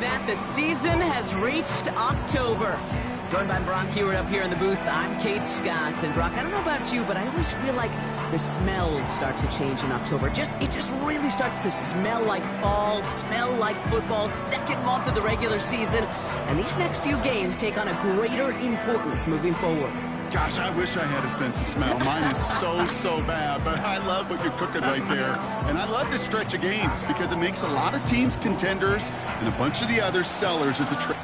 that, the season has reached October. Joined by Brock Hewitt up here in the booth. I'm Kate Scott. And Brock, I don't know about you, but I always feel like the smells start to change in October. It just really starts to smell like fall, smell like football, second month of the regular season. And these next few games take on a greater importance moving forward. Gosh, I wish I had a sense of smell. Mine is so bad, but I love what you're cooking right there. And I love this stretch of games because it makes a lot of teams contenders and a bunch of the other sellers as a trade.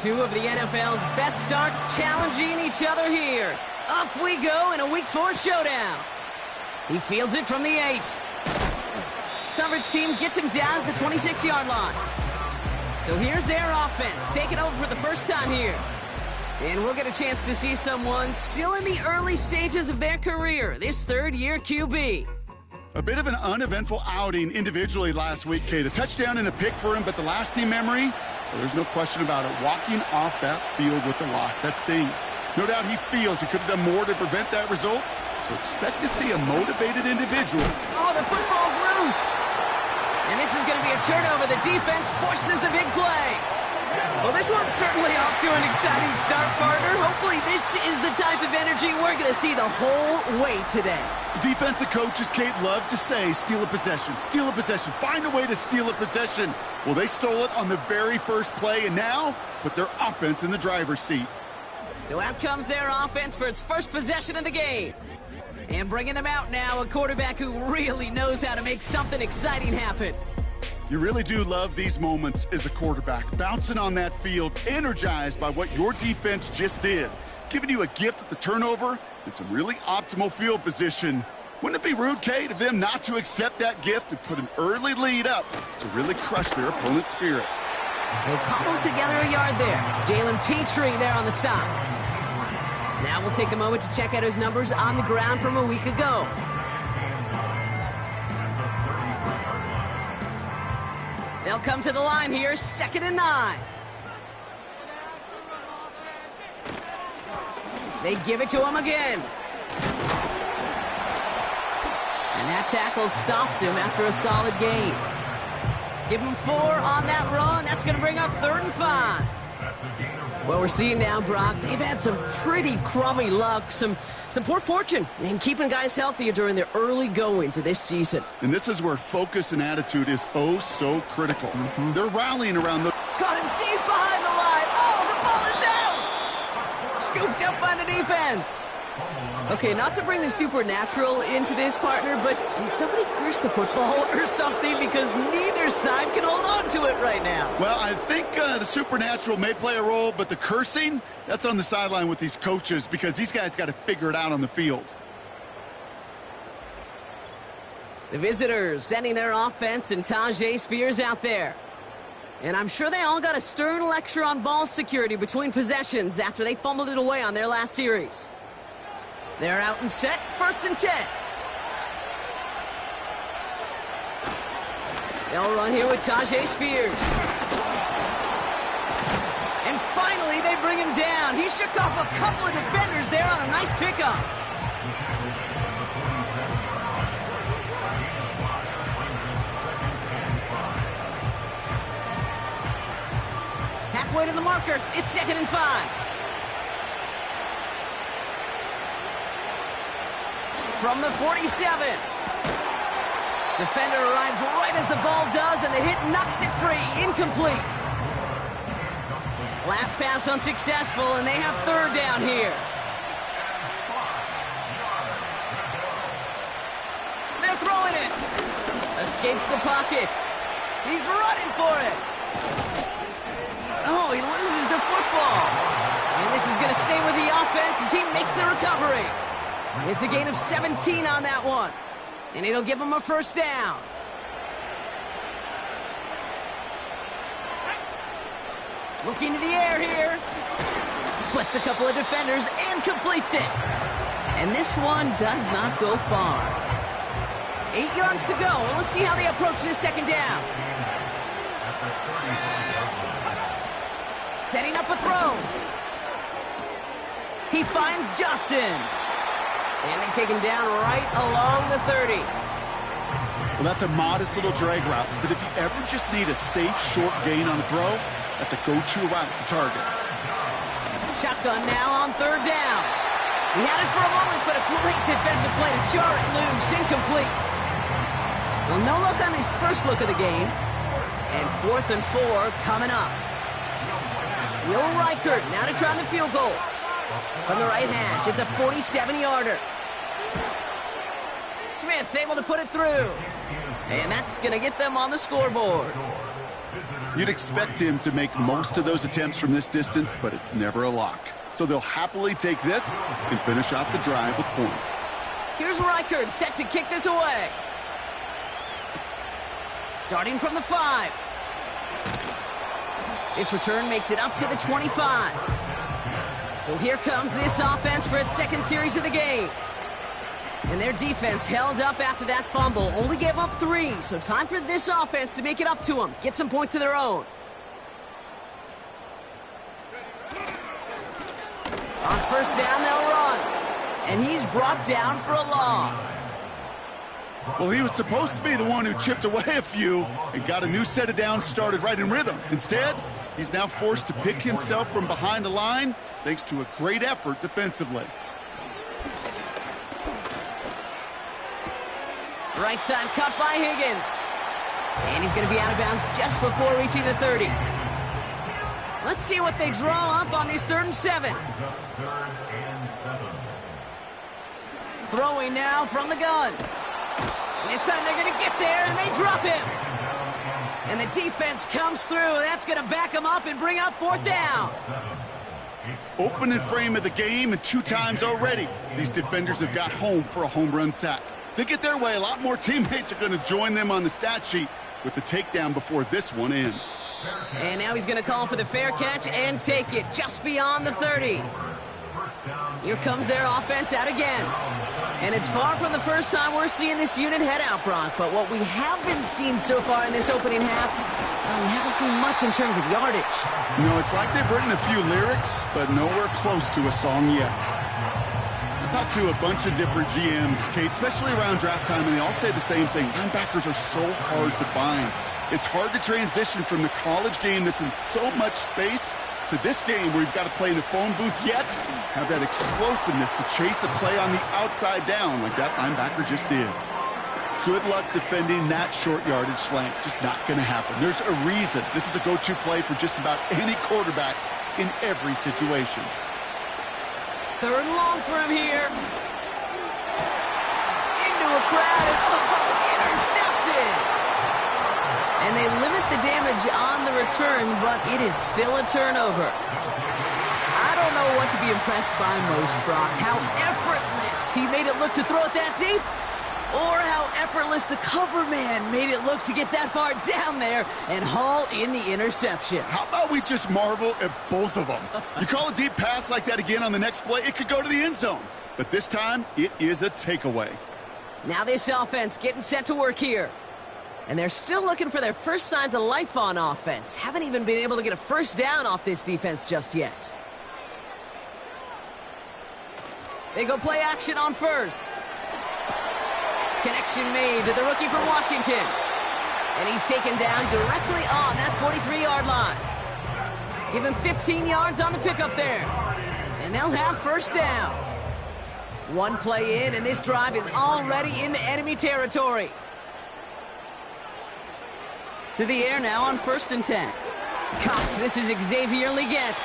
Two of the NFL's best starts challenging each other here. Off we go in a Week 4 showdown. He fields it from the 8. Coverage team gets him down at the 26-yard line. So here's their offense, taking over for the first time here. And we'll get a chance to see someone still in the early stages of their career, this third-year QB. A bit of an uneventful outing individually last week, Kate. A touchdown and a pick for him, but the lasting memory, well, there's no question about it. Walking off that field with the loss, that stings. No doubt he feels he could have done more to prevent that result, so expect to see a motivated individual. Oh, the football's loose! And this is going to be a turnover. The defense forces the big play. Well, this one's certainly off to an exciting start, partner. Hopefully this is the type of energy we're going to see the whole way today. Defensive coaches, Kate, love to say, steal a possession, find a way to steal a possession. Well, they stole it on the very first play, and now put their offense in the driver's seat. So out comes their offense for its first possession of the game. And bringing them out now, a quarterback who really knows how to make something exciting happen. You really do love these moments as a quarterback, bouncing on that field, energized by what your defense just did, giving you a gift at the turnover and some really optimal field position. Wouldn't it be rude, Kate, of them not to accept that gift and put an early lead up to really crush their opponent's spirit? They'll cobble together a yard there. Jalen Petrie there on the stop. Now we'll take a moment to check out his numbers on the ground from a week ago. They'll come to the line here, 2nd and 9. They give it to him again. And that tackle stops him after a solid gain. Give him 4 on that run. That's going to bring up 3rd and 5. What we're seeing now, Brock, they've had some pretty crummy luck, some poor fortune in keeping guys healthier during their early goings of this season. And this is where focus and attitude is oh so critical. They're rallying around the... Caught him deep behind the line. Oh, the ball is out! Scooped up by the defense. Okay, not to bring the supernatural into this, partner, but did somebody curse the football or something? Because neither side can hold on to it right now. Well, I think the supernatural may play a role, but the cursing, that's on the sideline with these coaches because these guys got to figure it out on the field. The visitors sending their offense and Tajay Spears out there. And I'm sure they all got a stern lecture on ball security between possessions after they fumbled it away on their last series. They're out and set, 1st and 10. They'll run here with Tajay Spears. And finally, they bring him down. He shook off a couple of defenders there on a nice pickup. Halfway to the marker, it's 2nd and 5. From the 47. Defender arrives right as the ball does, and the hit knocks it free. Incomplete. Last pass unsuccessful, and they have 3rd down here. They're throwing it. Escapes the pocket. He's running for it. Oh, he loses the football. And this is going to stay with the offense as he makes the recovery. It's a gain of 17 on that one. And it'll give him a 1st down. Looking to the air here. Splits a couple of defenders and completes it. And this one does not go far. 8 yards to go. Well, let's see how they approach this 2nd down. Setting up a throw. He finds Johnson. And they take him down right along the 30. Well, that's a modest little drag route, but if you ever just need a safe, short gain on a throw, that's a go-to route to target. Shotgun now on 3rd down. He had it for a moment, but a great defensive play to jar it loose, incomplete. Well, no look on his first look of the game. And 4th and 4 coming up. Will Reichert now to try the field goal. From the right hash, it's a 47-yarder. Smith able to put it through. And that's going to get them on the scoreboard. You'd expect him to make most of those attempts from this distance, but it's never a lock. So they'll happily take this and finish off the drive with points. Here's Reichert set to kick this away. Starting from the 5. This return makes it up to the 25. So here comes this offense for its second series of the game. And their defense held up after that fumble. Only gave up 3, so time for this offense to make it up to them. Get some points of their own. On 1st down, they'll run. And he's brought down for a loss. Well, he was supposed to be the one who chipped away a few and got a new set of downs started right in rhythm. Instead, he's now forced to pick himself from behind the line thanks to a great effort defensively. Right side cut by Higgins. And he's going to be out of bounds just before reaching the 30. Let's see what they draw up on this 3rd and 7. Throwing now from the gun. And this time they're going to get there, and they drop him. And the defense comes through. That's going to back them up and bring up 4th down. Opening frame of the game, and 2 times already, these defenders have got home for a home run sack. They get their way, a lot more teammates are going to join them on the stat sheet with the takedown before this one ends. And now he's going to call for the fair catch and take it just beyond the 30. Here comes their offense out again. And it's far from the first time we're seeing this unit head out, Brock. But what we haven't seen so far in this opening half, we haven't seen much in terms of yardage. You know, it's like they've written a few lyrics, but nowhere close to a song yet. I talked to a bunch of different GMs, Kate, especially around draft time, and they all say the same thing. Linebackers are so hard to find. It's hard to transition from the college game that's in so much space to this game where you've got to play in a phone booth, yet have that explosiveness to chase a play on the outside down like that linebacker just did. Good luck defending that short yardage slant. Just not going to happen. There's a reason this is a go-to play for just about any quarterback in every situation. 3rd and long for him here. Into a crowd, and intercepted! And they limit the damage on the return, but it is still a turnover. I don't know what to be impressed by most, Brock. How effortless he made it look to throw it that deep, or how effortless the cover man made it look to get that far down there and haul in the interception. How about we just marvel at both of them? You call a deep pass like that again on the next play, it could go to the end zone. But this time, it is a takeaway. Now this offense getting set to work here. And they're still looking for their first signs of life on offense. Haven't even been able to get a 1st down off this defense just yet. They go play action on 1st. Connection made to the rookie from Washington. And he's taken down directly on that 43-yard line. Give him 15 yards on the pickup there. And they'll have 1st down. One play in, and this drive is already into enemy territory. To the air now on 1st and 10. Cox, this is Xavier Leggett.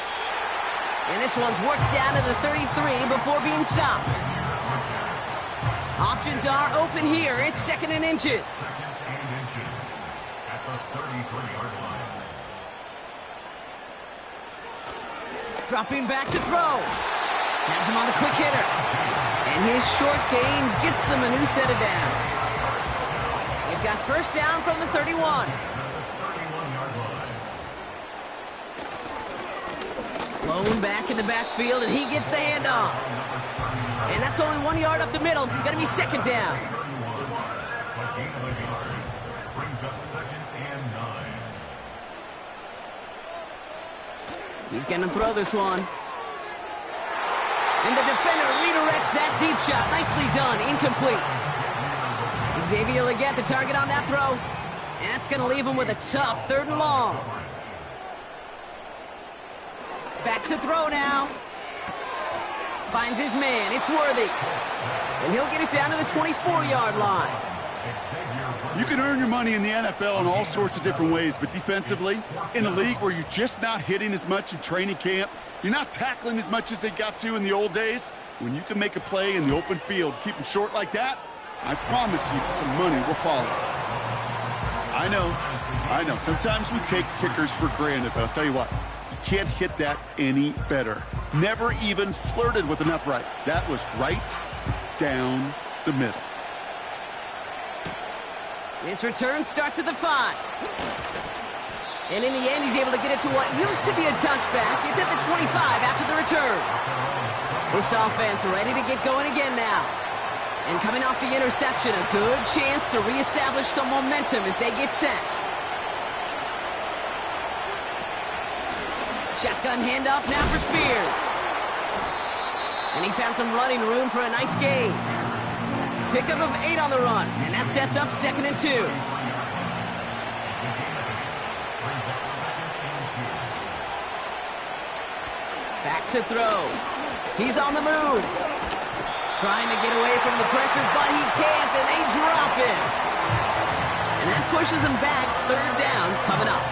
And this one's worked down to the 33 before being stopped. Options are open here. It's 2nd and inches. Dropping back to throw. Has him on the quick hitter. And his short gain gets them a new set of downs. They've got 1st down from the 31. Blown back in the backfield, and he gets the handoff. And that's only 1 yard up the middle. Going to be 2nd down. He's going to throw this one. And the defender redirects that deep shot. Nicely done. Incomplete. Xavier Legette, the target on that throw. And that's going to leave him with a tough 3rd and long. Back to throw now. Finds his man. It's Worthy. And he'll get it down to the 24-yard line. You can earn your money in the NFL in all sorts of different ways, but defensively, in a league where you're just not hitting as much in training camp, you're not tackling as much as they got to in the old days, when you can make a play in the open field, keep them short like that, I promise you some money will follow. I know. Sometimes we take kickers for granted, but I'll tell you what, you can't hit that any better. Never even flirted with an upright. That was right down the middle. This return starts at the 5. And in the end, he's able to get it to what used to be a touchback. It's at the 25 after the return. This offense ready to get going again now. And coming off the interception, a good chance to reestablish some momentum as they get set. Shotgun handoff now for Spears. And he found some running room for a nice gain. Pickup of 8 on the run, and that sets up 2nd and 2. Back to throw. He's on the move. Trying to get away from the pressure, but he can't, and they drop him. And that pushes him back. 3rd down coming up.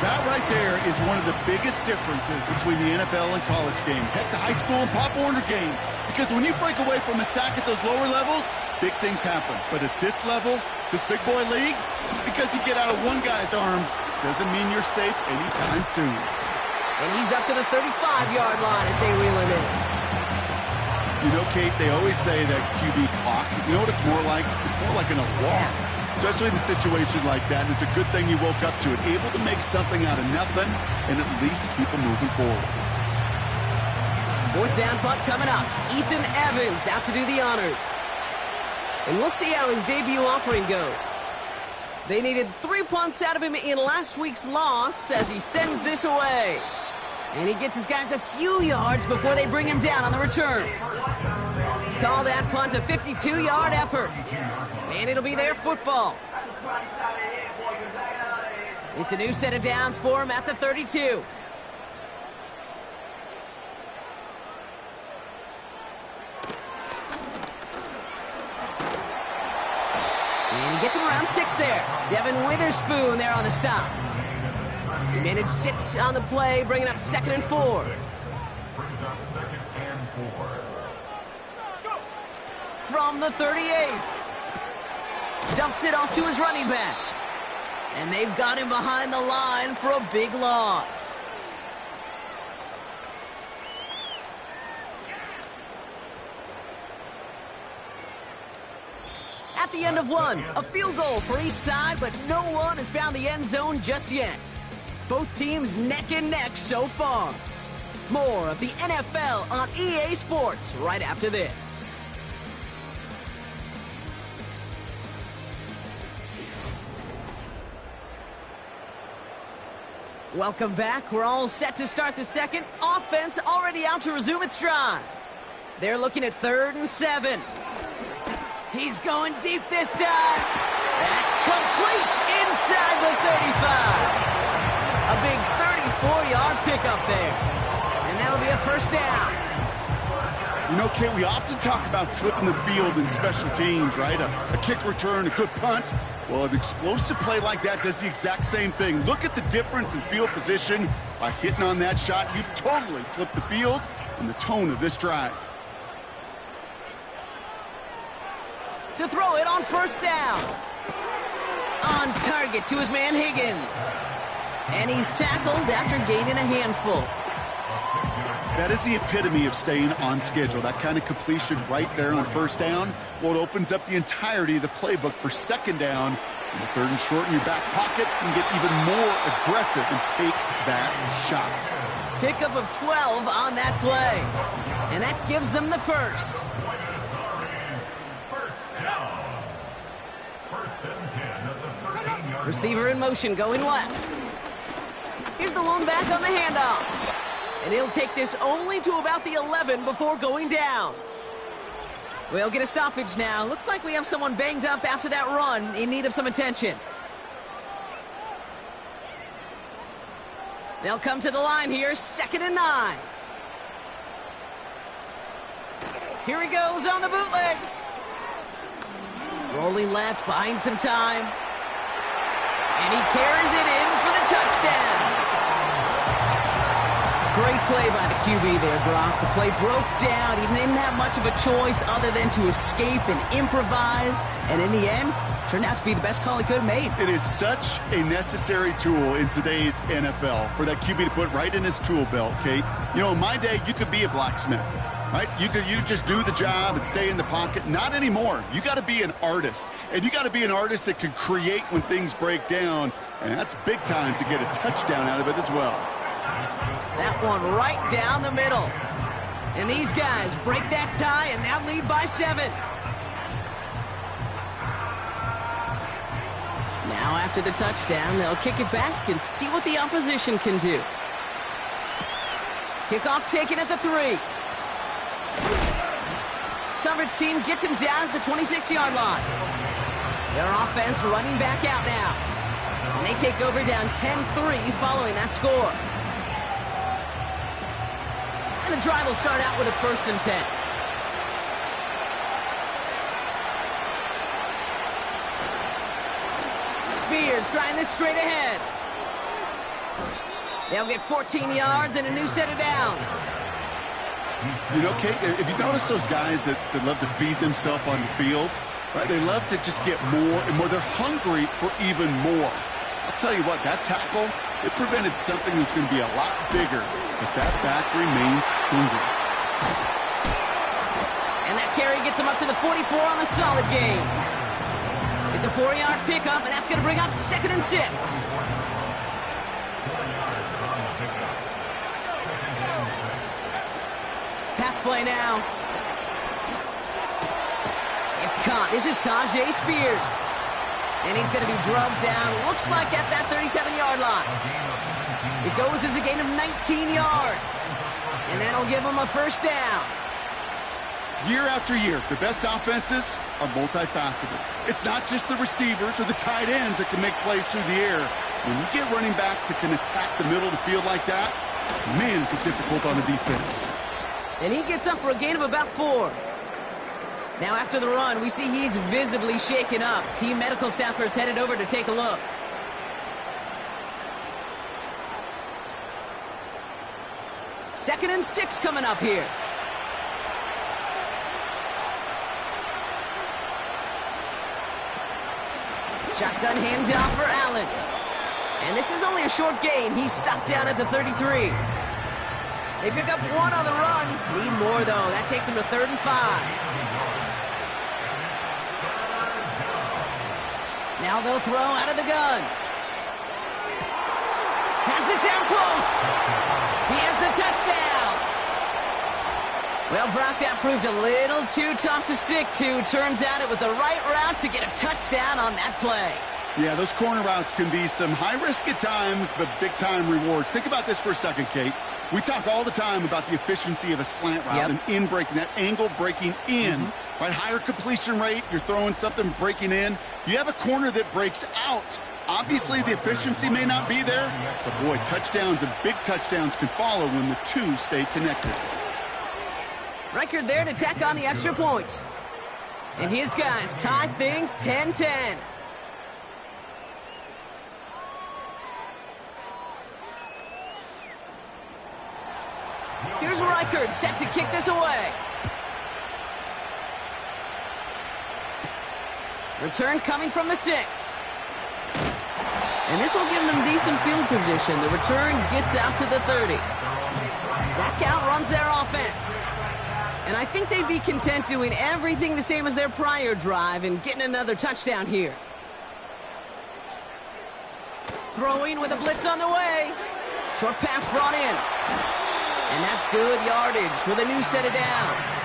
That right there is one of the biggest differences between the NFL and college game. Heck, the high school and Pop Warner game. Because when you break away from a sack at those lower levels, big things happen. But at this level, this big boy league, just because you get out of one guy's arms doesn't mean you're safe anytime soon. And he's up to the 35-yard line as they reel him in. You know, Kate, they always say that QB clock, you know what it's more like? It's more like an alarm. Especially in a situation like that, and it's a good thing you woke up to it, able to make something out of nothing and at least keep them moving forward. 4th down punt coming up. Ethan Evans out to do the honors. And we'll see how his debut offering goes. They needed 3 punts out of him in last week's loss as he sends this away. And he gets his guys a few yards before they bring him down on the return. Call that punt a 52-yard effort. And it'll be their football. It's a new set of downs for him at the 32. And he gets him around 6 there. Devin Witherspoon there on the stop. He managed 6 on the play, bringing up 2nd and 4. From the 38. Dumps it off to his running back. And they've got him behind the line for a big loss. At the end of one, a field goal for each side, but no one has found the end zone just yet. Both teams neck and neck so far. More of the NFL on EA Sports right after this. Welcome back. We're all set to start the second. Offense already out to resume its drive. They're looking at 3rd and 7. He's going deep this time. That's complete inside the 35. A big 34-yard pickup there. And that'll be a 1st down. You know, Kate, we often talk about flipping the field in special teams, right? A kick return, a good punt. Well, an explosive play like that does the exact same thing. Look at the difference in field position. By hitting on that shot, you've totally flipped the field and the tone of this drive. To throw it on 1st down. On target to his man Higgins. And he's tackled after gaining a handful. That is the epitome of staying on schedule. That kind of completion right there on 1st down. Well, it opens up the entirety of the playbook for 2nd down. And the 3rd and short in your back pocket and get even more aggressive and take that shot. Pickup of 12 on that play. And that gives them the 1st. Receiver in motion going left. Here's the lone back on the handoff. And he'll take this only to about the 11 before going down. We'll get a stoppage now. Looks like we have someone banged up after that run in need of some attention. They'll come to the line here, 2nd and 9. Here he goes on the bootleg. Rolling left, buying some time. And he carries it in for the touchdown. Great play by the QB there, Brock. The play broke down. He didn't have much of a choice other than to escape and improvise. And in the end, turned out to be the best call he could have made. It is such a necessary tool in today's NFL for that QB to put right in his tool belt, Kate. You know, in my day, you could be a blacksmith, right? You just do the job and stay in the pocket. Not anymore. You got to be an artist. And you got to be an artist that can create when things break down. And that's big time to get a touchdown out of it as well. That one right down the middle. And these guys break that tie and now lead by 7. Now after the touchdown, they'll kick it back and see what the opposition can do. Kickoff taken at the 3. Coverage team gets him down at the 26-yard line. Their offense running back out now. And they take over down 10-3 following that score. And the drive will start out with a 1st and 10. Spears trying this straight ahead. They'll get 14 yards and a new set of downs. You know, Kate, if you notice those guys that love to feed themselves on the field, right? They love to just get more and more. They're hungry for even more. I'll tell you what, that tackle, it prevented something that's going to be a lot bigger, but that back remains hungry. And that carry gets him up to the 44 on a solid gain. It's a 4-yard pickup, and that's going to bring up 2nd and 6. Pass play now. It's caught. This is Tajay Spears. And he's going to be drubbed down, looks like at that 37-yard line. It goes as a gain of 19 yards. And that'll give him a 1st down. Year after year, the best offenses are multifaceted. It's not just the receivers or the tight ends that can make plays through the air. When you get running backs that can attack the middle of the field like that, man, is it difficult on the defense. And he gets up for a gain of about 4. Now after the run, we see he's visibly shaken up. Team medical staffers headed over to take a look. Second and 6 coming up here. Shotgun handoff for Allen. And this is only a short gain. He's stopped down at the 33. They pick up 1 on the run. Need more, though. That takes him to 3rd and 5. Now they'll throw out of the gun. Has it down close. He has the touchdown. Well, Brock, that proved a little too tough to stick to. Turns out it was the right route to get a touchdown on that play. Yeah, those corner routes can be some high risk at times, but big-time rewards. Think about this for a second, Kate. We talk all the time about the efficiency of a slant route and in breaking, that angle breaking in, right? Higher completion rate, you're throwing something breaking in. You have a corner that breaks out. Obviously, the efficiency may not be there, but boy, touchdowns and big touchdowns can follow when the two stay connected. Reichard there to tack on the extra point. And his guys tie things 10-10. Here's Reichard set to kick this away. Return coming from the 6. And this will give them decent field position. The return gets out to the 30. That outruns their offense. And I think they'd be content doing everything the same as their prior drive and getting another touchdown here. Throwing with a blitz on the way. Short pass brought in. And that's good yardage with a new set of downs.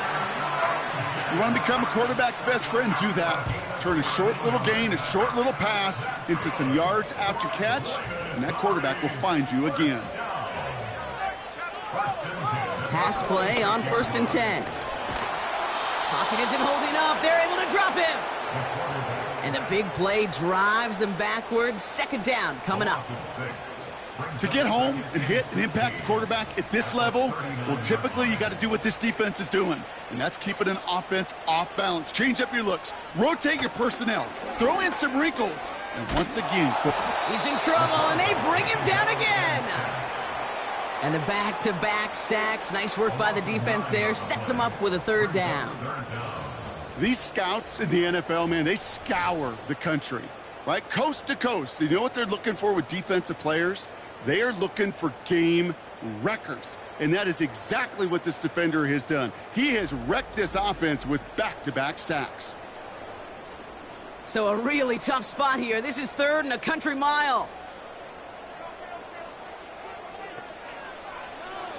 You want to become a quarterback's best friend, do that. Turn a short little gain, a short little pass into some yards after catch, and that quarterback will find you again. Pass play on 1st and 10. Pocket isn't holding up. They're able to drop him. And the big play drives them backwards. 2nd down coming up. To get home and hit and impact the quarterback at this level, well, typically you got to do what this defense is doing, and that's keeping an offense off balance. Change up your looks, rotate your personnel, throw in some wrinkles, and once again, he's in trouble, and they bring him down again. And the back-to-back sacks. Nice work by the defense there. Sets him up with a 3rd down. These scouts in the NFL, man, they scour the country, right? Coast to coast. You know what they're looking for with defensive players? They are looking for game wreckers, and that is exactly what this defender has done. He has wrecked this offense with back-to-back sacks. So a really tough spot here. This is 3rd and a country mile.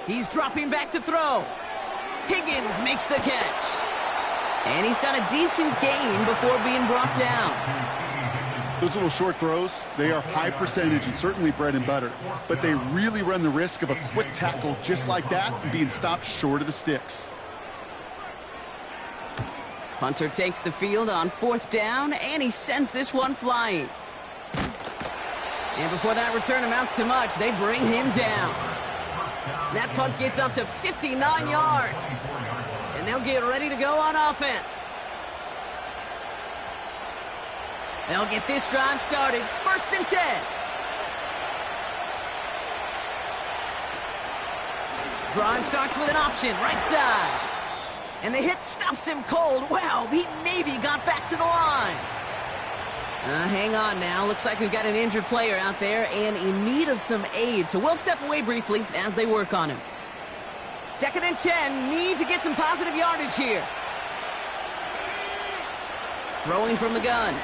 He's dropping back to throw. Higgins makes the catch. And he's got a decent gain before being brought down. Those little short throws, they are high percentage and certainly bread and butter. But they really run the risk of a quick tackle just like that and being stopped short of the sticks. Punter takes the field on 4th down, and he sends this one flying. And before that return amounts to much, they bring him down. That punt gets up to 59 yards. And they'll get ready to go on offense. They'll get this drive started. 1st and 10. Drive starts with an option, right side. And the hit stops him cold. Wow, he maybe got back to the line. Hang on now. Looks like we've got an injured player out there and in need of some aid. So we'll step away briefly as they work on him. 2nd and 10. Need to get some positive yardage here. Throwing from the gun.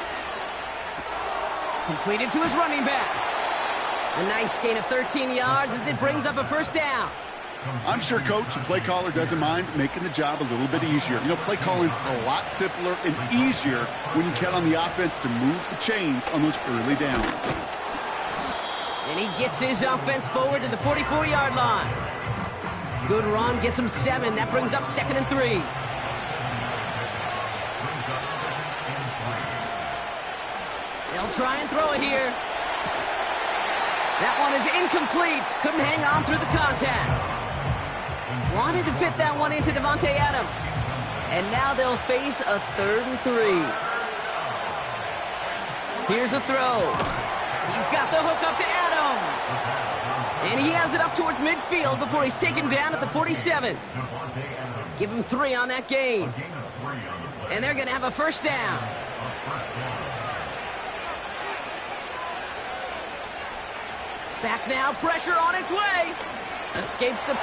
Completed to his running back. A nice gain of 13 yards as it brings up a 1st down. I'm sure coach and play caller doesn't mind making the job a little bit easier. You know, play calling's a lot simpler and easier when you count on the offense to move the chains on those early downs. And he gets his offense forward to the 44-yard line. Good run, gets him 7. That brings up 2nd and 3. They'll try and throw it here. That one is incomplete. Couldn't hang on through the contact. Wanted to fit that one into Davante Adams. And now they'll face a 3rd and 3. Here's a throw. He's got the hook up to Adams. And he has it up towards midfield before he's taken down at the 47. Give him 3 on that gain. And they're going to have a 1st down. Back now, pressure on its way. Escapes the...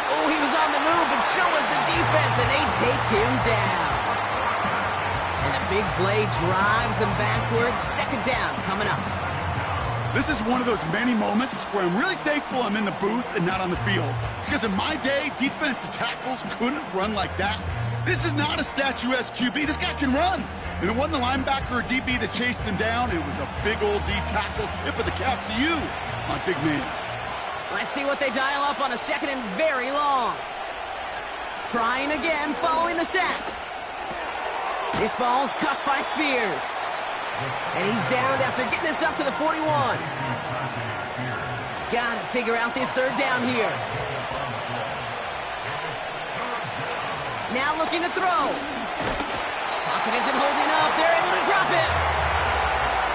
Oh, he was on the move, and so was the defense, and they take him down. And the big play drives them backwards. 2nd down coming up. This is one of those many moments where I'm really thankful I'm in the booth and not on the field. Because in my day, defensive tackles couldn't run like that. This is not a statuesque QB. This guy can run. And it wasn't the linebacker or DB that chased him down. It was a big old D tackle. Tip of the cap to you, my big man. Let's see what they dial up on a 2nd and very long. Trying again following the sack. This ball's cuffed by Spears. And he's down after getting this up to the 41. Gotta figure out this 3rd down here. Now looking to throw. Pocket isn't holding up. They're able to drop it.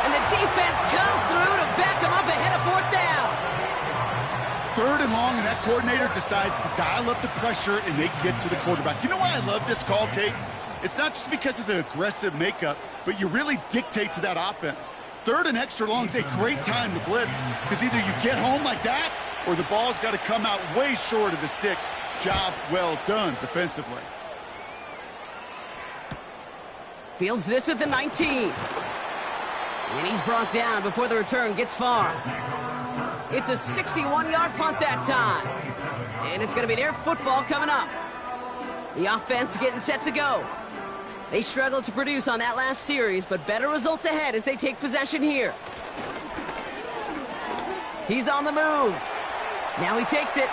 And the defense comes through to back them up ahead of 4th down. 3rd and long, and that coordinator decides to dial up the pressure, and they get to the quarterback. You know why I love this call, Kate? It's not just because of the aggressive makeup, but you really dictate to that offense. 3rd and extra long is a great time to blitz, because either you get home like that, or the ball's got to come out way short of the sticks. Job well done defensively. Fields this at the 19. And he's brought down before the return gets far. It's a 61-yard punt that time. And it's going to be their football coming up. The offense getting set to go. They struggled to produce on that last series, but better results ahead as they take possession here. He's on the move. Now he takes it.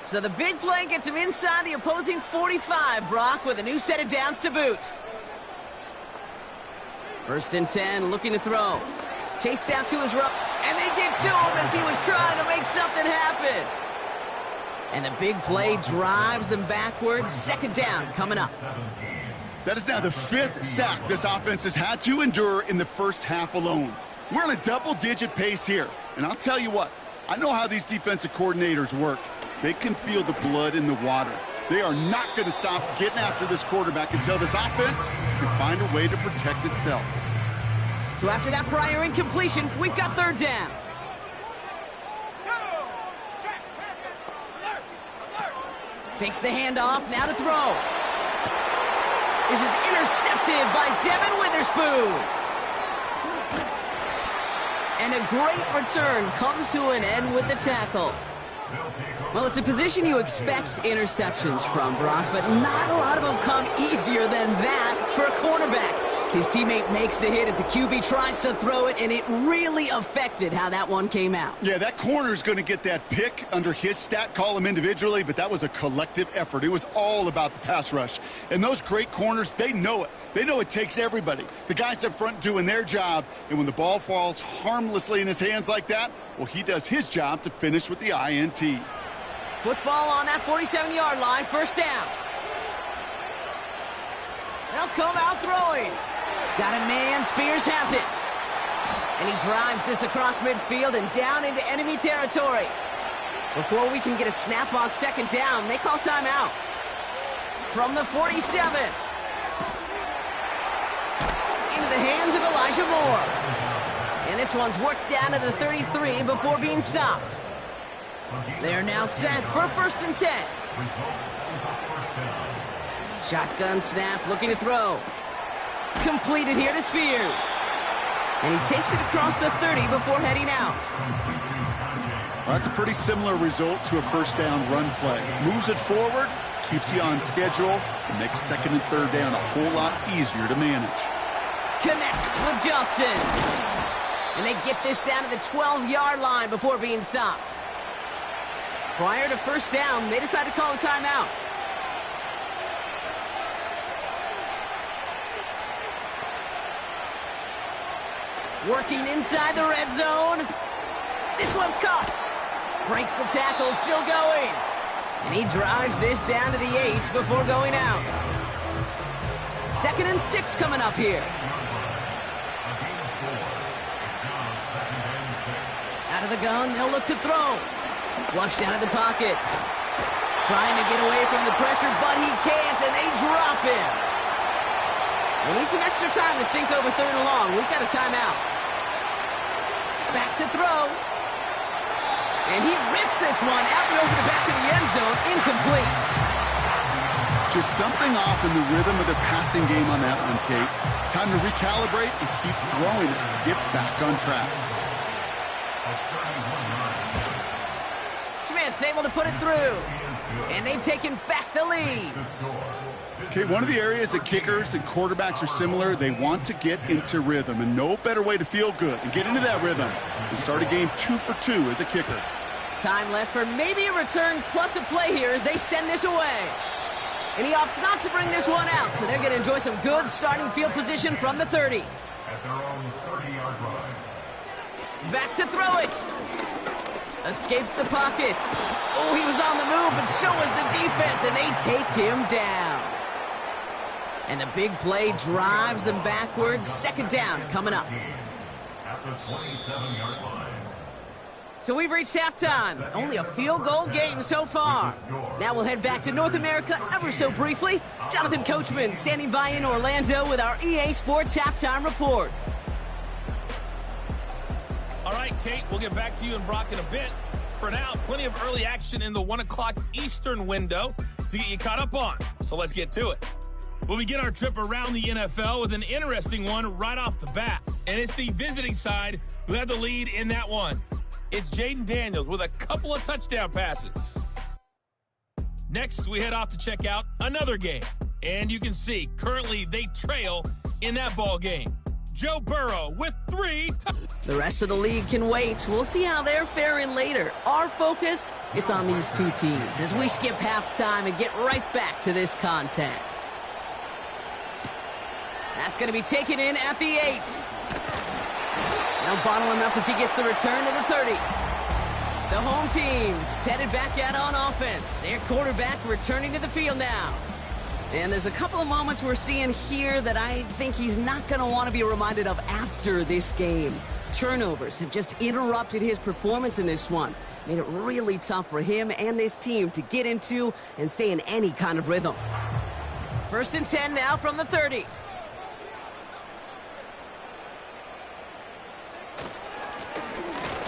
So the big play gets him inside the opposing 45, Brock, with a new set of downs to boot. 1st and 10, looking to throw. Chased out to his row, and they get to him as he was trying to make something happen. And the big play drives them backwards. 2nd down coming up. That is now the 5th sack this offense has had to endure in the first half alone. We're on a double-digit pace here. And I'll tell you what, I know how these defensive coordinators work. They can feel the blood in the water. They are not going to stop getting after this quarterback until this offense can find a way to protect itself. So after that prior incompletion, we've got 3rd down. Fakes the handoff, now to throw. This is intercepted by Devin Witherspoon. And a great return comes to an end with the tackle. Well, it's a position you expect interceptions from, Brock, but not a lot of them come easier than that for a cornerback. His teammate makes the hit as the QB tries to throw it, and it really affected how that one came out. Yeah, that corner's going to get that pick under his stat column individually, but that was a collective effort. It was all about the pass rush. And those great corners, they know it. They know it takes everybody. The guys up front doing their job, and when the ball falls harmlessly in his hands like that, well, he does his job to finish with the INT. Football on that 47-yard line, 1st down. They'll come out throwing. Got a man, Spears has it. And he drives this across midfield and down into enemy territory. Before we can get a snap on 2nd down, they call timeout. From the 47. Into the hands of Elijah Moore. And this one's worked down to the 33 before being stopped. They are now set for 1st and 10. Shotgun snap, looking to throw. Completed here to Spears. And he takes it across the 30 before heading out. Well, that's a pretty similar result to a 1st down run play. Moves it forward, keeps you on schedule, and makes 2nd and 3rd down a whole lot easier to manage. Connects with Johnson. And they get this down to the 12-yard line before being stopped. Prior to 1st down, they decide to call a timeout. Working inside the red zone. This one's caught. Breaks the tackle, still going. And he drives this down to the 8 before going out. 2nd and 6 coming up here. Out of the gun, they'll look to throw. Flushed out of the pocket. Trying to get away from the pressure, but he can't, and they drop him. We need some extra time to think over 3rd and long. We've got a timeout. Back to throw. And he rips this one out and over the back of the end zone. Incomplete. Just something off in the rhythm of the passing game on that one, Kate. Time to recalibrate and keep throwing it to get back on track. Smith able to put it through. And they've taken back the lead. Okay, one of the areas that kickers and quarterbacks are similar, they want to get into rhythm, and no better way to feel good and get into that rhythm and start a game 2 for 2 as a kicker. Time left for maybe a return plus a play here as they send this away. And he opts not to bring this one out, so they're going to enjoy some good starting field position from the 30. At their own 30-yard line. Back to throw it. Escapes the pocket. Oh, he was on the move, but so was the defense, and they take him down. And the big play drives them backwards. 2nd down coming up. At the 27-yard line. So we've reached halftime. Only a field goal game so far. Now we'll head back to North America ever so briefly. Jonathan Coachman standing by in Orlando with our EA Sports Halftime Report. All right, Kate, we'll get back to you and Brock in a bit. For now, plenty of early action in the 1 o'clock Eastern window to get you caught up on. So let's get to it. We'll begin our trip around the NFL with an interesting one right off the bat. And it's the visiting side who had the lead in that one. It's Jaden Daniels with a couple of touchdown passes. Next, we head off to check out another game. And you can see, currently they trail in that ball game. Joe Burrow with 3 The rest of the league can wait. We'll see how they're faring later. Our focus, it's on these two teams as we skip halftime and get right back to this contest. That's going to be taken in at the 8. They'll bottle him up as he gets the return to the 30. The home team's headed back out on offense. Their quarterback returning to the field now. And there's a couple of moments we're seeing here that I think he's not going to want to be reminded of after this game. Turnovers have just interrupted his performance in this one. Made it really tough for him and this team to get into and stay in any kind of rhythm. 1st and 10 now from the 30.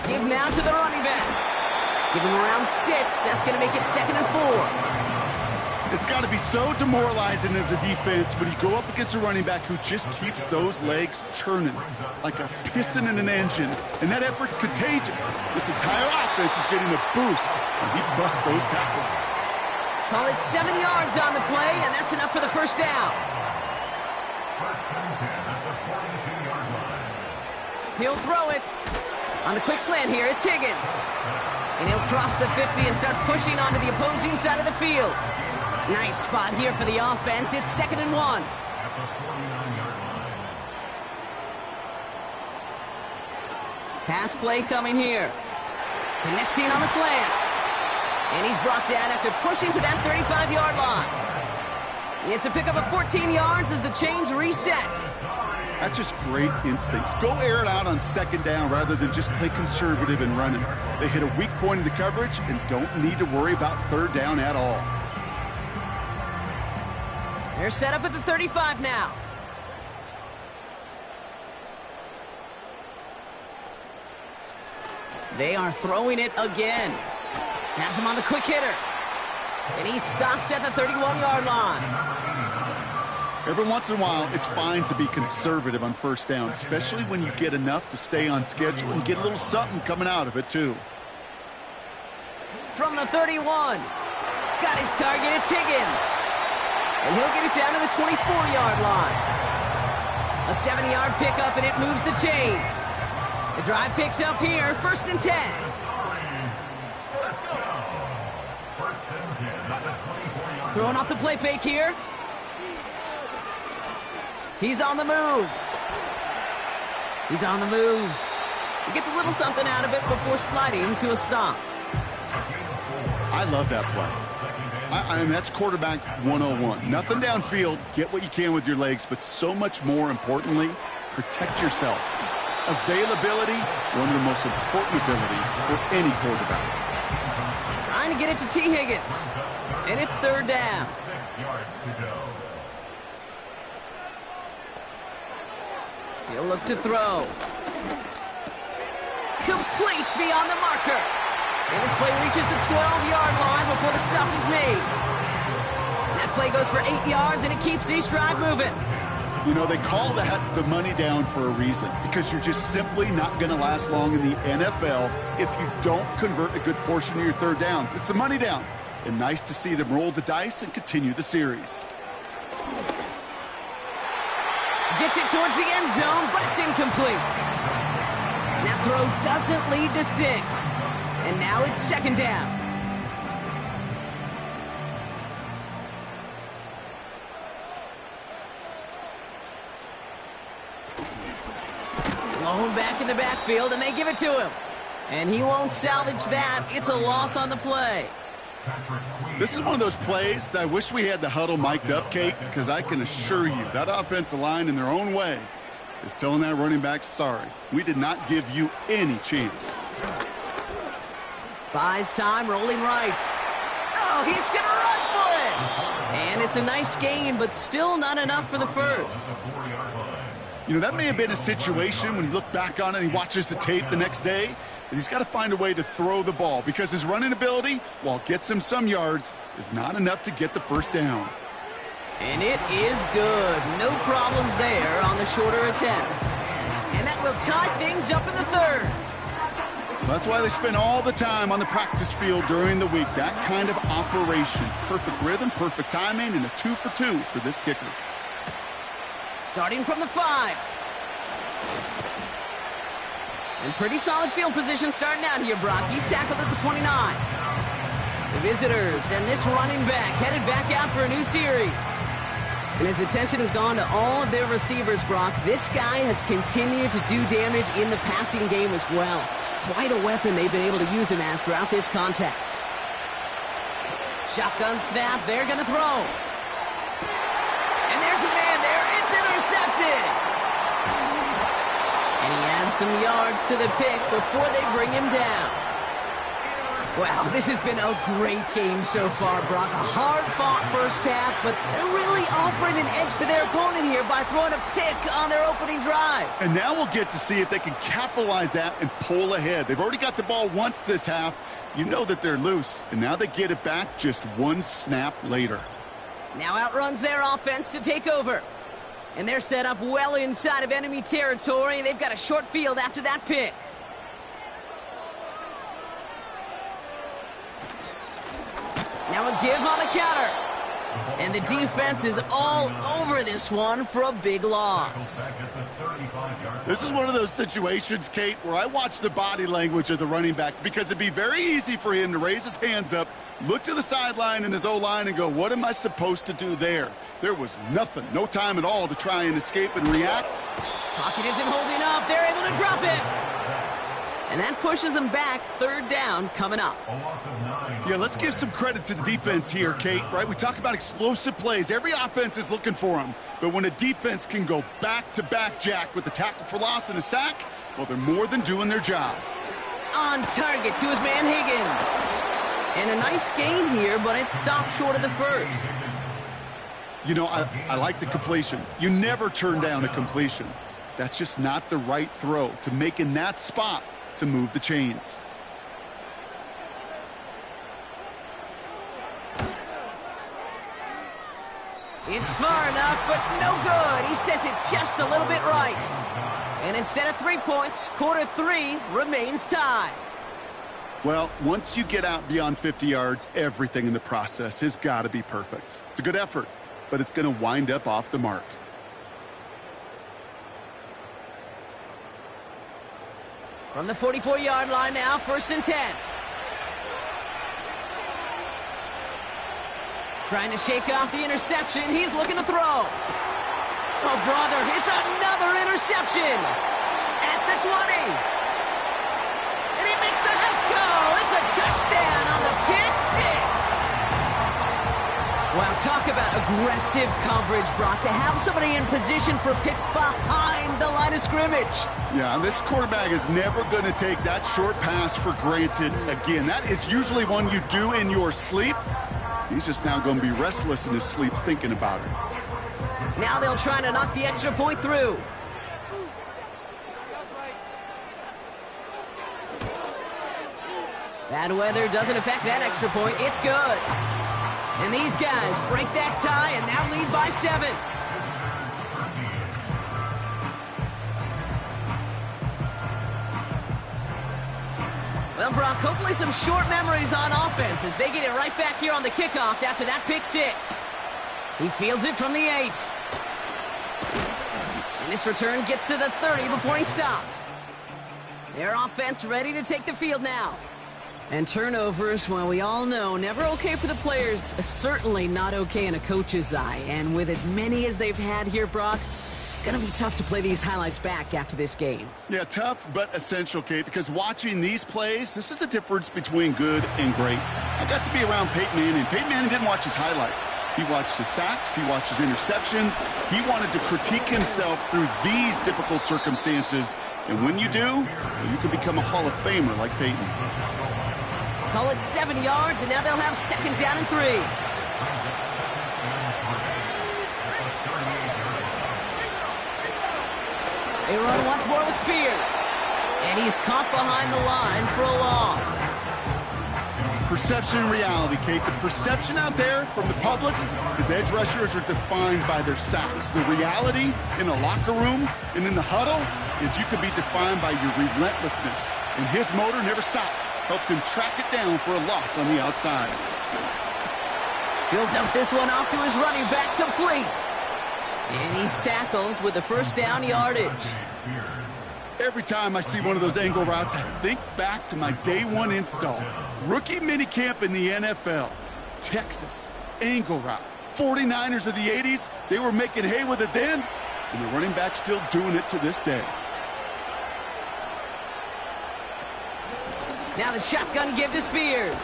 Give now to the running back. Give him around 6. That's going to make it 2nd and 4. It's got to be so demoralizing as a defense when you go up against a running back who just keeps those legs churning like a piston in an engine. And that effort's contagious. This entire offense is getting a boost when he busts those tackles. Call it 7 yards on the play, and that's enough for the first down. He'll throw it. On the quick slant here, it's Higgins. And he'll cross the 50 and start pushing onto the opposing side of the field. Nice spot here for the offense. It's 2nd and 1. Pass play coming here. Connecting on the slant. And he's brought down after pushing to that 35-yard line. It's a pickup of 14 yards as the chains reset. That's just great instincts. Go air it out on 2nd down rather than just play conservative and running. They hit a weak point in the coverage and don't need to worry about 3rd down at all. They're set up at the 35 now. They are throwing it again. Has him on the quick hitter. And he's stopped at the 31-yard line. Every once in a while, it's fine to be conservative on 1st down, especially when you get enough to stay on schedule and get a little something coming out of it, too. From the 31. Got his target. It's Higgins. And he'll get it down to the 24-yard line. A 7-yard pickup, and it moves the chains. The drive picks up here, 1st and 10. Throwing off the play fake here. He's on the move. He's on the move. He gets a little something out of it before sliding to a stop. I love that play. I mean, that's quarterback 101. Nothing downfield, get what you can with your legs, but so much more importantly, protect yourself. Availability, one of the most important abilities for any quarterback. Trying to get it to T. Higgins. And it's 3rd down. 6 yards to go. He'll look to throw. Complete beyond the marker. And this play reaches the 12-yard line before the stop is made. That play goes for 8 yards, and it keeps this drive moving. You know, they call that the money down for a reason, because you're just simply not going to last long in the NFL if you don't convert a good portion of your 3rd downs. It's the money down. And nice to see them roll the dice and continue the series. Gets it towards the end zone, but it's incomplete. That throw doesn't lead to 6. And now it's 2nd down. Blown back in the backfield, and they give it to him. And he won't salvage that. It's a loss on the play. This is one of those plays that I wish we had the huddle mic'd up, Kate, because I can assure you that offensive line in their own way is telling that running back, sorry, we did not give you any chance. Buys time, rolling right. Oh, he's going to run for it. And it's a nice gain, but still not enough for the first. You know, that may have been a situation when you look back on it and he watches the tape the next day, and he's got to find a way to throw the ball because his running ability, while it gets him some yards, is not enough to get the 1st down. And it is good. No problems there on the shorter attempt. And that will tie things up in the 3rd. That's why they spend all the time on the practice field during the week. That kind of operation. Perfect rhythm, perfect timing, and a 2 for 2 for this kicker. Starting from the 5. And pretty solid field position starting out here, Brock. He's tackled at the 29. The visitors and this running back headed back out for a new series. And his attention has gone to all of their receivers, Brock. This guy has continued to do damage in the passing game as well. Quite a weapon they've been able to use him as throughout this contest. Shotgun snap, they're going to throw. And there's a man there, it's intercepted. And he adds some yards to the pick before they bring him down. Wow, this has been a great game so far, Brock. A hard-fought first half, but they're really offering an edge to their opponent here by throwing a pick on their opening drive. And now we'll get to see if they can capitalize that and pull ahead. They've already got the ball once this half. You know that they're loose, and now they get it back just one snap later. Now outruns their offense to take over. And they're set up well inside of enemy territory. They've got a short field after that pick. Now a give on the counter. And the defense is all over this one for a big loss. This is one of those situations, Kate, where I watch the body language of the running back because it'd be very easy for him to raise his hands up, look to the sideline in his O-line and go, what am I supposed to do there? There was nothing, no time at all to try and escape and react. Pocket isn't holding up. They're able to drop it. And that pushes them back. Third down coming up. Yeah, let's give some credit to the defense here, Kate, right? We talk about explosive plays. Every offense is looking for them. But when a defense can go back-to-back, Jack, with the tackle for loss and a sack, well, they're more than doing their job. On target to his man Higgins. And a nice gain here, but it stopped short of the first. You know, I like the completion. You never turn down a completion. That's just not the right throw to make in that spot to move the chains. It's far enough, but no good. He sent it just a little bit right. And instead of 3 points, quarter 3 remains tied. Well, once you get out beyond 50 yards, everything in the process has got to be perfect. It's a good effort, but it's going to wind up off the mark. From the 44-yard line now, 1st and 10. Trying to shake off the interception. He's looking to throw. Oh, brother, it's another interception. At the 20. And he makes the Heffs go. It's a touchdown on the pick six. Wow, talk about aggressive coverage, Brock. To have somebody in position for pick behind the line of scrimmage. Yeah, this quarterback is never going to take that short pass for granted again. That is usually one you do in your sleep. He's just now going to be restless in his sleep thinking about it. Now they'll try to knock the extra point through. Bad weather doesn't affect that extra point. It's good. And these guys break that tie and now lead by 7. Well, Brock, hopefully some short memories on offense as they get it right back here on the kickoff after that pick 6. He fields it from the 8. And this return gets to the 30 before he stopped. Their offense ready to take the field now. And turnovers, well, we all know, never okay for the players, certainly not okay in a coach's eye. And with as many as they've had here, Brock, gonna be tough to play these highlights back after this game. Yeah, tough but essential, Kate, because watching these plays, this is the difference between good and great. I got to be around Peyton Manning. Peyton Manning didn't watch his highlights. He watched his sacks, he watched his interceptions. He wanted to critique himself through these difficult circumstances. And when you do, you can become a Hall of Famer like Peyton. Call it 7 yards, and now they'll have 2nd down and 3. They run once more with Spears. And he's caught behind the line for a loss. Perception and reality, Kate. The perception out there from the public is edge rushers are defined by their sacks. The reality in a locker room and in the huddle is you can be defined by your relentlessness. And his motor never stopped. Helped him track it down for a loss on the outside. He'll dump this one off to his running back, complete. And he's tackled with the first down yardage. Every time I see one of those angle routes, I think back to my day one install. Rookie minicamp in the NFL. Texas, angle route. 49ers of the 80s, they were making hay with it then, and the running back's still doing it to this day. Now the shotgun give to Spears.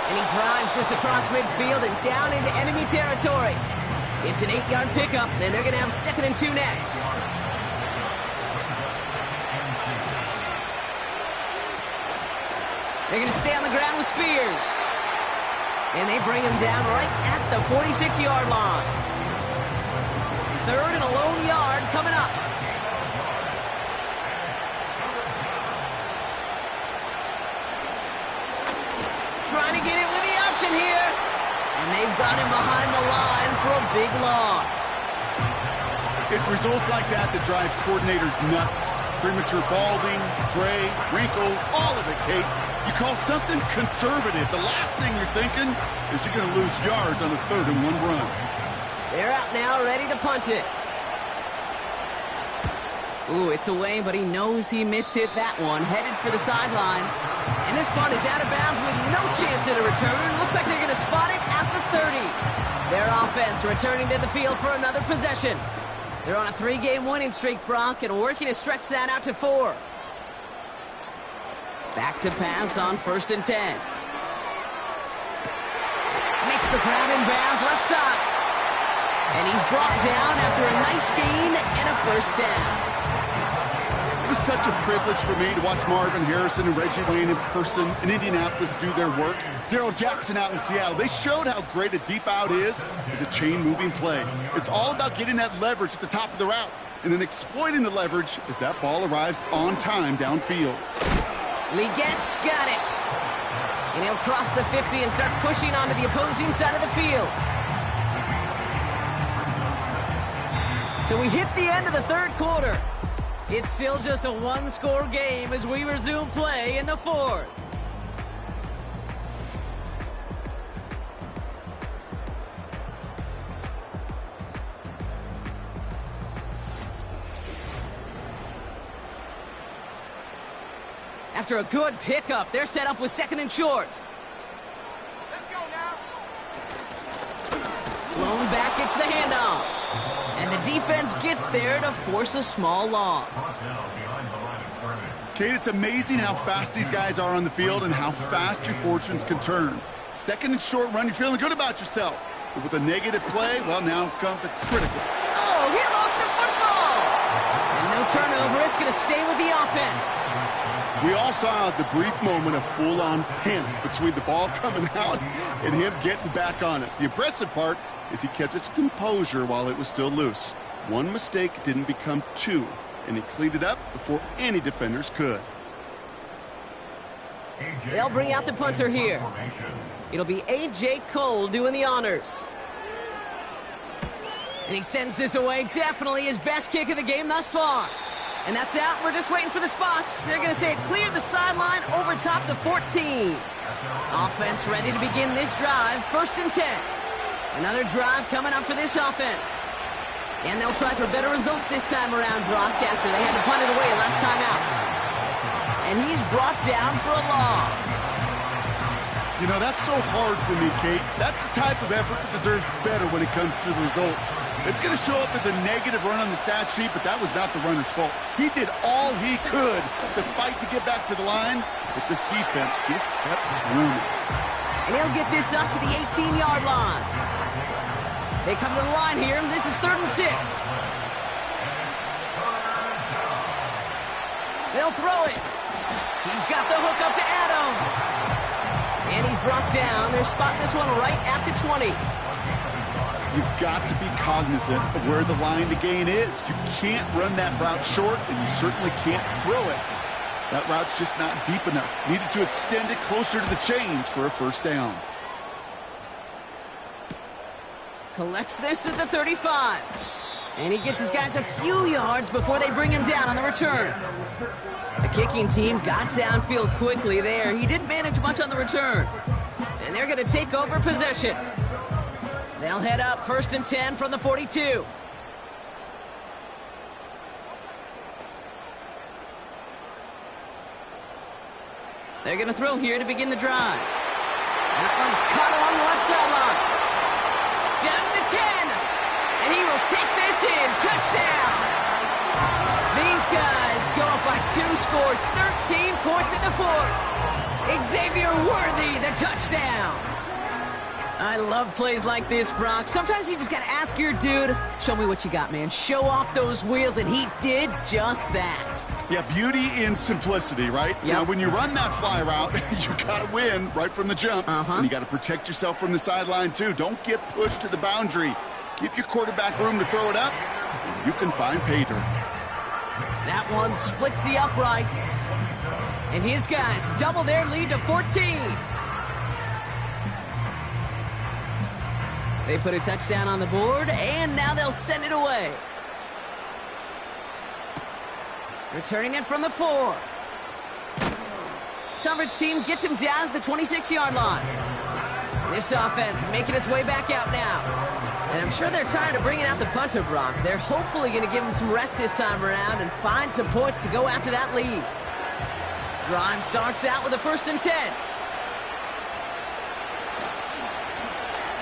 And he drives this across midfield and down into enemy territory. It's an 8-yard pickup, and they're going to have 2nd and 2 next. They're going to stay on the ground with Spears. And they bring him down right at the 46-yard line. 3rd and a lone yard coming up. Trying to get it with the option here. And they've got him behind the line for a big loss. It's results like that that drive coordinators nuts. Premature balding, gray, wrinkles, all of it, Kate. You call something conservative. The last thing you're thinking is you're going to lose yards on a 3rd and 1 run. They're out now, ready to punt it. Ooh, it's away, but he knows he mishit that one. Headed for the sideline. And this punt is out of bounds with no chance at a return. Looks like they're going to spot it at the 30. Their offense returning to the field for another possession. They're on a 3-game winning streak, Brock, and working to stretch that out to 4. Back to pass on 1st and 10. Makes the grab in bounds left side. And he's brought down after a nice gain and a 1st down. It was such a privilege for me to watch Marvin Harrison and Reggie Wayne in person in Indianapolis do their work. Darrell Jackson out in Seattle. They showed how great a deep out is as a chain-moving play. It's all about getting that leverage at the top of the route and then exploiting the leverage as that ball arrives on time downfield. Legette's got it. And he'll cross the 50 and start pushing onto the opposing side of the field. So we hit the end of the 3rd quarter. It's still just a 1-score game as we resume play in the 4th. After a good pickup, they're set up with 2nd and short. Let's go now. Blown back, it's the handoff. And the defense gets there to force a small loss. Kate, it's amazing how fast these guys are on the field and how fast your fortunes can turn. 2nd and short run, you're feeling good about yourself. But with a negative play, well, now comes a critical. Oh, he lost the football! And no turnover, it's going to stay with the offense. We all saw the brief moment of full-on panic between the ball coming out and him getting back on it. The impressive part is he kept his composure while it was still loose. One mistake didn't become 2, and he cleaned it up before any defenders could. They'll bring out the punter here. It'll be A.J. Cole doing the honors. And he sends this away. Definitely his best kick of the game thus far. And that's out. We're just waiting for the spots. They're going to say it cleared the sideline over top the 14. Offense ready to begin this drive. 1st and 10. Another drive coming up for this offense. And they'll try for better results this time around, Brock, after they had to punt it away last time out. And he's brought down for a loss. You know, that's so hard for me, Kate. That's the type of effort that deserves better when it comes to the results. It's going to show up as a negative run on the stat sheet, but that was not the runner's fault. He did all he could to fight to get back to the line, but this defense just kept swarming. And he'll get this up to the 18-yard line. They come to the line here, and this is 3rd and 6. They'll throw it. He's got the hook up to Adams. And he's brought down. They're spotting this one right at the 20. You've got to be cognizant of where the line to gain is. You can't run that route short, and you certainly can't throw it. That route's just not deep enough. Needed to extend it closer to the chains for a 1st down. Collects this at the 35. And he gets his guys a few yards before they bring him down on the return. The kicking team got downfield quickly there. He didn't manage much on the return. And they're going to take over possession. They'll head up 1st and 10 from the 42. They're going to throw here to begin the drive. And that one's caught along the left sideline. Down to the 10. And he will take this in. Touchdown. These guys go up by 2 scores. 13 points in the fourth. Xavier Worthy, the touchdown. I love plays like this, Brock. Sometimes you just got to ask your dude, show me what you got, man. Show off those wheels, and he did just that. Yeah, beauty in simplicity, right? Yep. Now, when you run that fly route, you got to win right from the jump. And you got to protect yourself from the sideline, too. Don't get pushed to the boundary. Give your quarterback room to throw it up. You can find pay dirt. That one splits the uprights. And his guys double their lead to 14. They put a touchdown on the board, and now they'll send it away. Returning it from the 4. Coverage team gets him down at the 26-yard line. This offense making its way back out now. And I'm sure they're tired of bringing out the punter, Brock. They're hopefully going to give him some rest this time around and find some points to go after that lead. Drive starts out with a 1st and 10.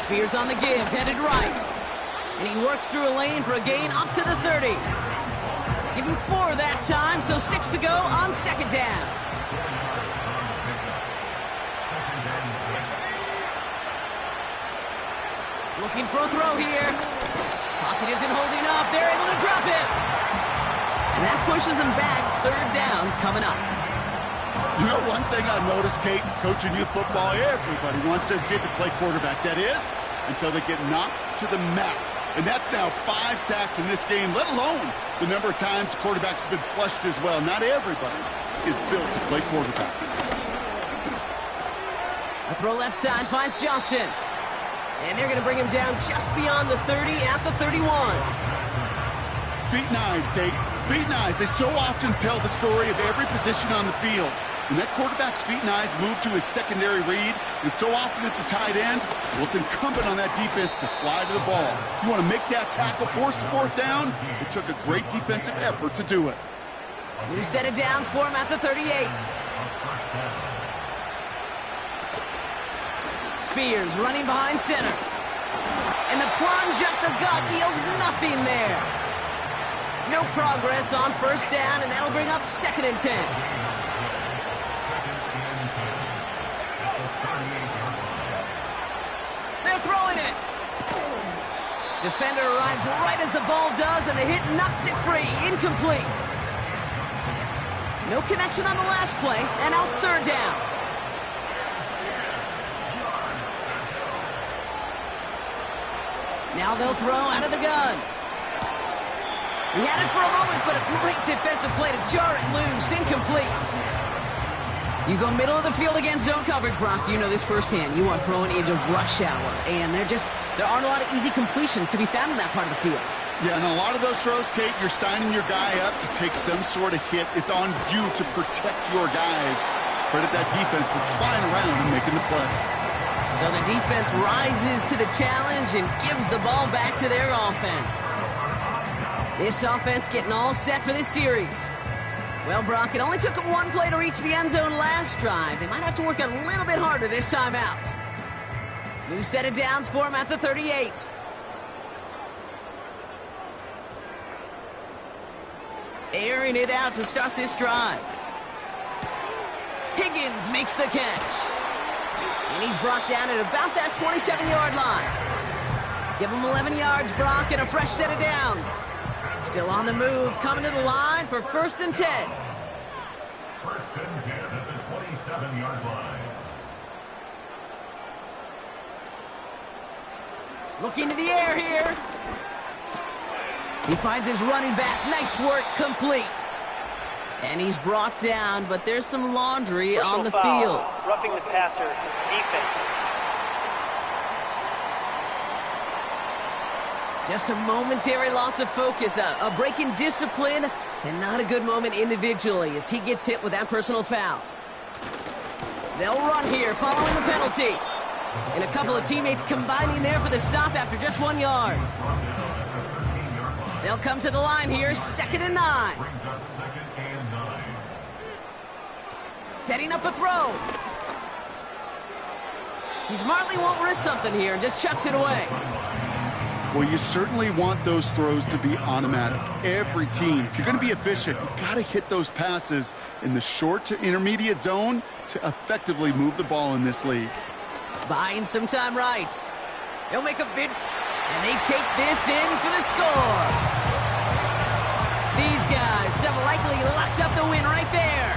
Spears on the give, headed right. And he works through a lane for a gain up to the 30. Give him 4 that time, so 6 to go on 2nd down. Looking for a throw here. Pocket isn't holding up. They're able to drop it. And that pushes them back. 3rd down coming up. You know, one thing I've noticed, Kate, coaching youth football, everybody wants their kid to play quarterback. That is, until they get knocked to the mat. And that's now 5 sacks in this game, let alone the number of times the quarterback's been flushed as well. Not everybody is built to play quarterback. A throw left side finds Johnson. And they're going to bring him down just beyond the 30 at the 31. Feet and eyes, Kate. Feet and eyes. They so often tell the story of every position on the field. When that quarterback's feet and eyes move to his secondary read, and so often it's a tight end, well, it's incumbent on that defense to fly to the ball. You want to make that tackle, force the 4th down? It took a great defensive effort to do it. New set of downs for him at the 38. Spears running behind center. And the plunge up the gut yields nothing there. No progress on 1st down, and that'll bring up 2nd and 10. They're throwing it. Defender arrives right as the ball does, and the hit knocks it free. Incomplete. No connection on the last play, and out 3rd down. Now they'll throw out of the gun. He had it for a moment, but a great defensive play to jar it loose. Incomplete. You go middle of the field against zone coverage, Brock. You know this firsthand. You are throwing into rush hour, and there aren't a lot of easy completions to be found in that part of the field. Yeah, and a lot of those throws, Kate, you're signing your guy up to take some sort of hit. It's on you to protect your guys. Credit that defense for flying around and making the play. So the defense rises to the challenge and gives the ball back to their offense. This offense getting all set for this series. Well, Brock, it only took them 1 play to reach the end zone last drive. They might have to work a little bit harder this time out. New set of downs for him at the 38. Airing it out to start this drive. Higgins makes the catch. And he's brought down at about that 27-yard line. Give him 11 yards, Brock, and a fresh set of downs. Still on the move, coming to the line for 1st and 10. 1st and 10 at the 27-yard line. Looking to the air here. He finds his running back. Nice work, complete. And he's brought down, but there's some laundry on the field. Roughing the passer, defense. Just a momentary loss of focus, a break in discipline, and not a good moment individually as he gets hit with that personal foul. They'll run here following the penalty. And a couple of teammates combining there for the stop after just 1 yard. They'll come to the line here, 2nd and 9. Setting up a throw. He smartly won't risk something here and just chucks it away. Well, you certainly want those throws to be automatic. Every team, if you're going to be efficient, you got to hit those passes in the short to intermediate zone to effectively move the ball in this league. Buying some time right. He'll make a bid, and they take this in for the score. These guys have likely locked up the win right there.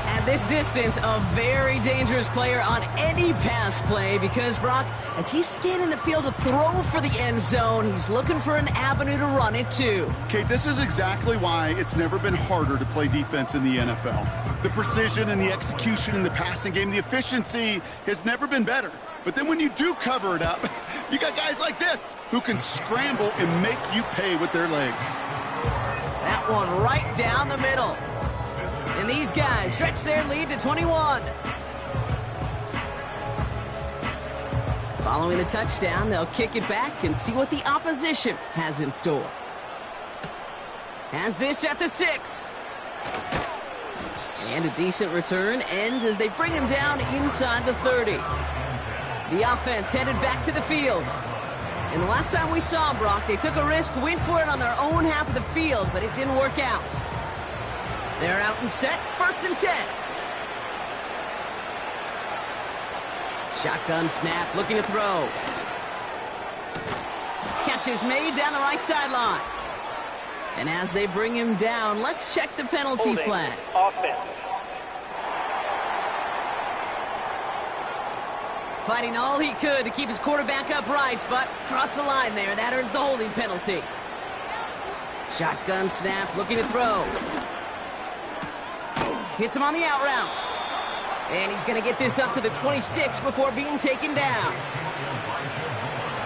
At this distance, a very dangerous player on any pass play because, Brock, as he's scanning the field to throw for the end zone, he's looking for an avenue to run it to. Kate, this is exactly why it's never been harder to play defense in the NFL. The precision and the execution in the passing game, the efficiency has never been better. But then when you do cover it up, you got guys like this who can scramble and make you pay with their legs. That one right down the middle. And these guys stretch their lead to 21. Following the touchdown, they'll kick it back and see what the opposition has in store. Has this at the 6. And a decent return ends as they bring him down inside the 30. The offense headed back to the field. And the last time we saw them, Brock, they took a risk, went for it on their own half of the field, but it didn't work out. They're out and set, 1st and 10. Shotgun snap, looking to throw. Catch is made down the right sideline. And as they bring him down, let's check the penalty flag. Offense. Fighting all he could to keep his quarterback upright, but crossed the line there. That earns the holding penalty. Shotgun snap, looking to throw. Hits him on the out route. And he's going to get this up to the 26 before being taken down.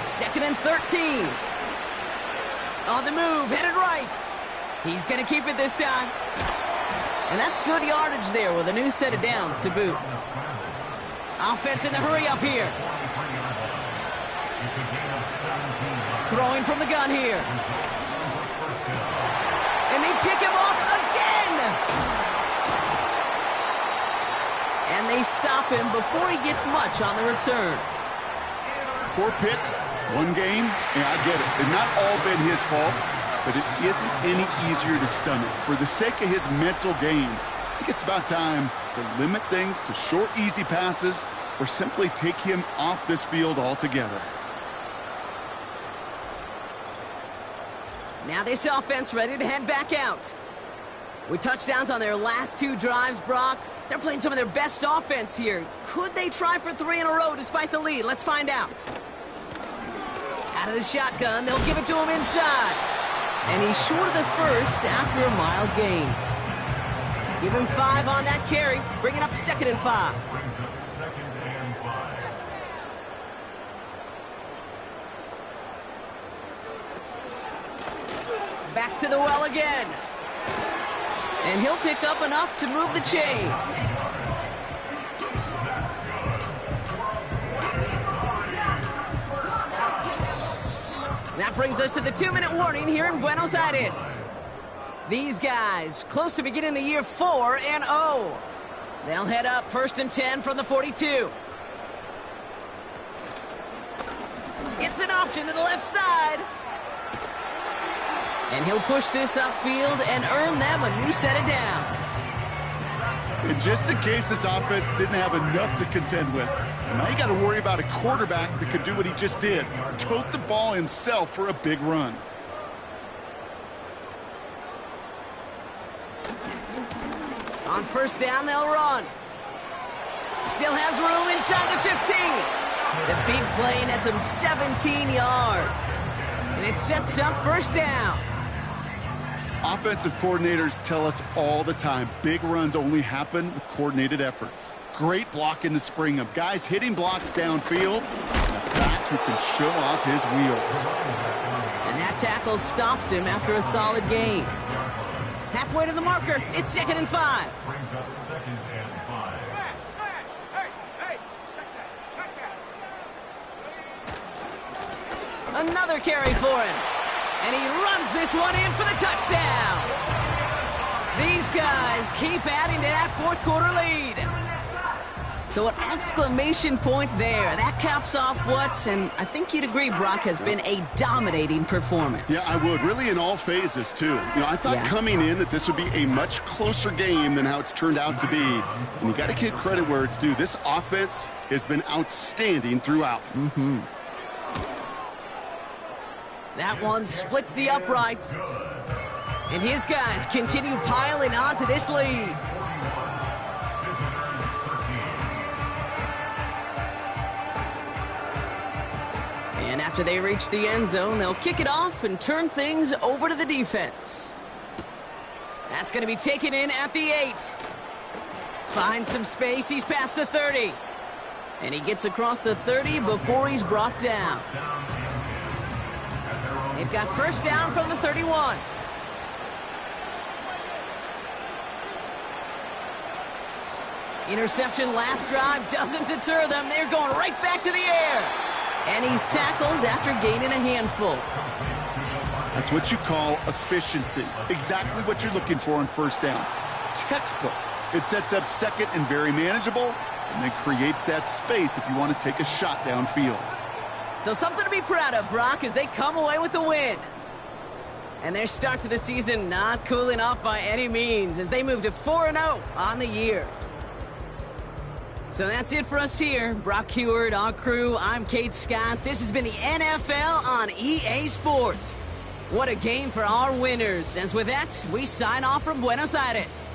2nd and 13. On the move, headed right. He's going to keep it this time. And that's good yardage there with a new set of downs to boot. Offense in the hurry up here. Throwing from the gun here. And they pick him off again. And they stop him before he gets much on the return. 4 picks, 1 game. Yeah, I get it. It's not all been his fault, but it isn't any easier to stomach. For the sake of his mental game, I think it's about time to limit things to short, easy passes or simply take him off this field altogether. Now this offense ready to head back out. With touchdowns on their last 2 drives, Brock, they're playing some of their best offense here. Could they try for 3 in a row despite the lead? Let's find out. Out of the shotgun, they'll give it to him inside. And he's short of the first after a mile gain. Give him 5 on that carry, bring it up 2nd and 5. Back to the well again. And he'll pick up enough to move the chains. That brings us to the 2-minute warning here in Buenos Aires. These guys, close to beginning the year 4-0. They'll head up 1st and 10 from the 42. It's an option to the left side. And he'll push this upfield and earn them a new set of downs. And just in case this offense didn't have enough to contend with, now you got to worry about a quarterback that could do what he just did. Tote the ball himself for a big run. On 1st down, they'll run. Still has room inside the 15. The big play nets him 17 yards. And it sets up 1st down. Offensive coordinators tell us all the time, big runs only happen with coordinated efforts. Great block in the spring of guys hitting blocks downfield, and a back who can show off his wheels. And that tackle stops him after a solid gain. Halfway to the marker, it's 2nd and 5. Brings up 2nd and 5. Another carry for him. And he runs this one in for the touchdown. These guys keep adding to that fourth quarter lead. So an exclamation point there. That caps off what, and I think you'd agree, Brock, has been a dominating performance. Yeah, I would. Really in all phases, too. I thought coming in that this would be a much closer game than how it's turned out to be. And you got to give credit where it's due. This offense has been outstanding throughout. That one splits the uprights. And his guys continue piling onto this lead. And after they reach the end zone, they'll kick it off and turn things over to the defense. That's going to be taken in at the 8. Finds some space. He's past the 30. And he gets across the 30 before he's brought down. They've got first down from the 31. Interception last drive doesn't deter them. They're going right back to the air. And he's tackled after gaining a handful. That's what you call efficiency. Exactly what you're looking for on first down. Textbook. It sets up second and very manageable, and then creates that space if you want to take a shot downfield. So something to be proud of, Brock, as they come away with a win. And their start to the season not cooling off by any means as they move to 4-0 on the year. So that's it for us here. Brock Heward, our crew, I'm Kate Scott. This has been the NFL on EA Sports. What a game for our winners. As with that, we sign off from Buenos Aires.